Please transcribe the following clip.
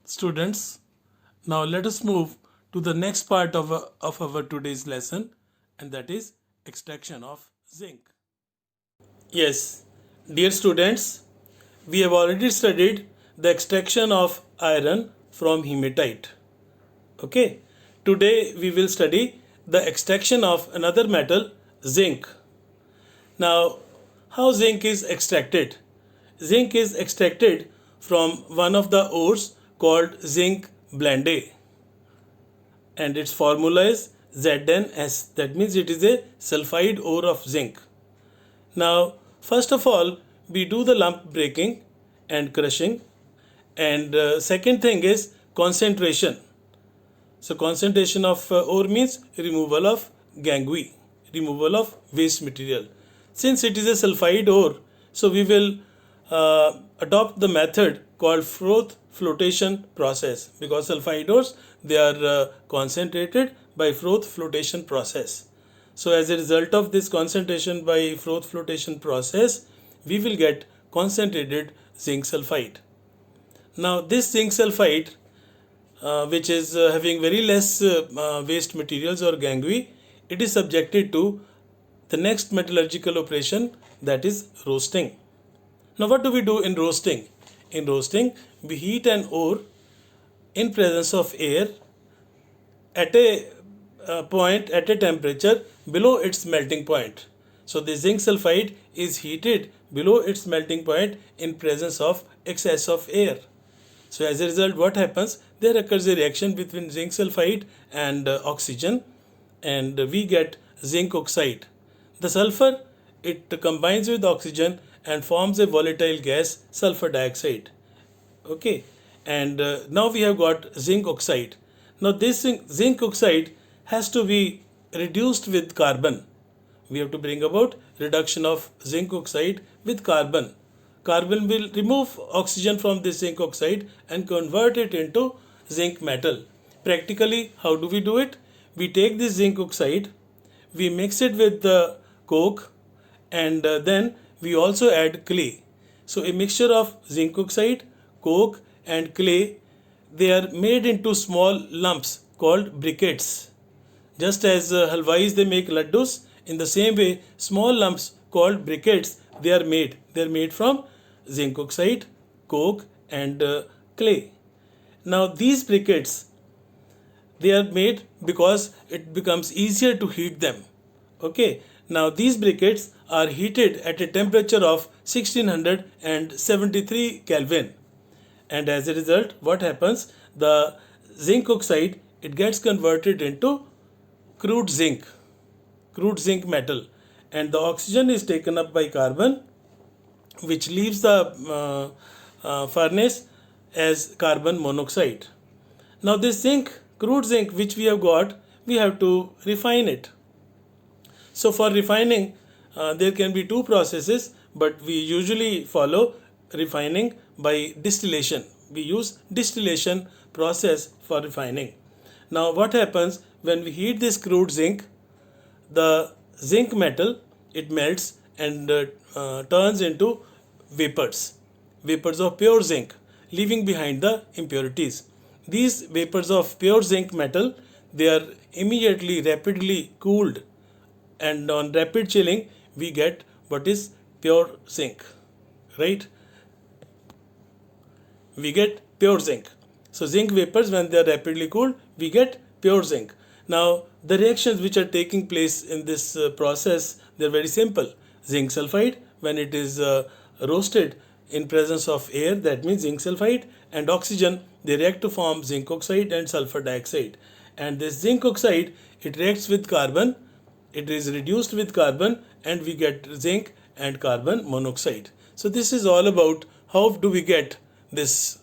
Students, now let us move to the next part of our today's lesson, and that is extraction of zinc. Yes, dear students, we have already studied the extraction of iron from hematite. Okay, today we will study the extraction of another metal, zinc. Now, how zinc is extracted? Zinc is extracted from one of the ores called zinc blende, and its formula is ZnS. That means it is a sulfide ore of zinc. Now, first of all, we do the lump breaking and crushing, and second thing is concentration. So, concentration of ore means removal of gangue, removal of waste material. Since it is a sulfide ore, so we will adopt the method called froth flotation process, because sulfide ores, they are concentrated by froth flotation process. So as a result of this concentration by froth flotation process, we will get concentrated zinc sulfide. Now this zinc sulfide, which is having very less waste materials or gangue, it is subjected to the next metallurgical operation, that is roasting. Now what do we do in roasting? In roasting, we heat an ore in presence of air at a point, at a temperature below its melting point. So the zinc sulfide is heated below its melting point in presence of excess of air. So as a result, what happens? There occurs a reaction between zinc sulfide and oxygen, and we get zinc oxide. The sulfur, it combines with oxygen and forms a volatile gas, sulfur dioxide. Okay, and now we have got zinc oxide. Now this zinc oxide has to be reduced with carbon. We have to bring about reduction of zinc oxide with carbon. Carbon will remove oxygen from this zinc oxide and convert it into zinc metal. Practically, how do we do it? We take this zinc oxide, we mix it with the coke, and then we also add clay. So a mixture of zinc oxide, coke and clay, they are made into small lumps called briquettes. Just as halwais they make laddus, in the same way small lumps called briquettes they are made. They are made from zinc oxide, coke and clay. Now these briquettes, they are made because it becomes easier to heat them. Okay, now these briquettes are heated at a temperature of 1673 Kelvin, and as a result, what happens? The zinc oxide, it gets converted into crude zinc metal, and the oxygen is taken up by carbon, which leaves the furnace as carbon monoxide. Now this crude zinc which we have got, we have to refine it. So for refining, there can be two processes, but we usually follow refining by distillation. We use distillation process for refining. Now what happens when we heat this crude zinc? The zinc metal, it melts and turns into vapors of pure zinc, leaving behind the impurities. These vapors of pure zinc metal, they are immediately rapidly cooled, and on rapid chilling we get what is pure zinc, right? We get pure zinc. So zinc vapors, when they are rapidly cooled, we get pure zinc. Now the reactions which are taking place in this process, they are very simple. Zinc sulfide, when it is roasted in presence of air, that means zinc sulfide, and oxygen, they react to form zinc oxide and sulfur dioxide. And this zinc oxide, it reacts with carbon, it is reduced with carbon, and we get zinc and carbon monoxide. So this is all about how do we get this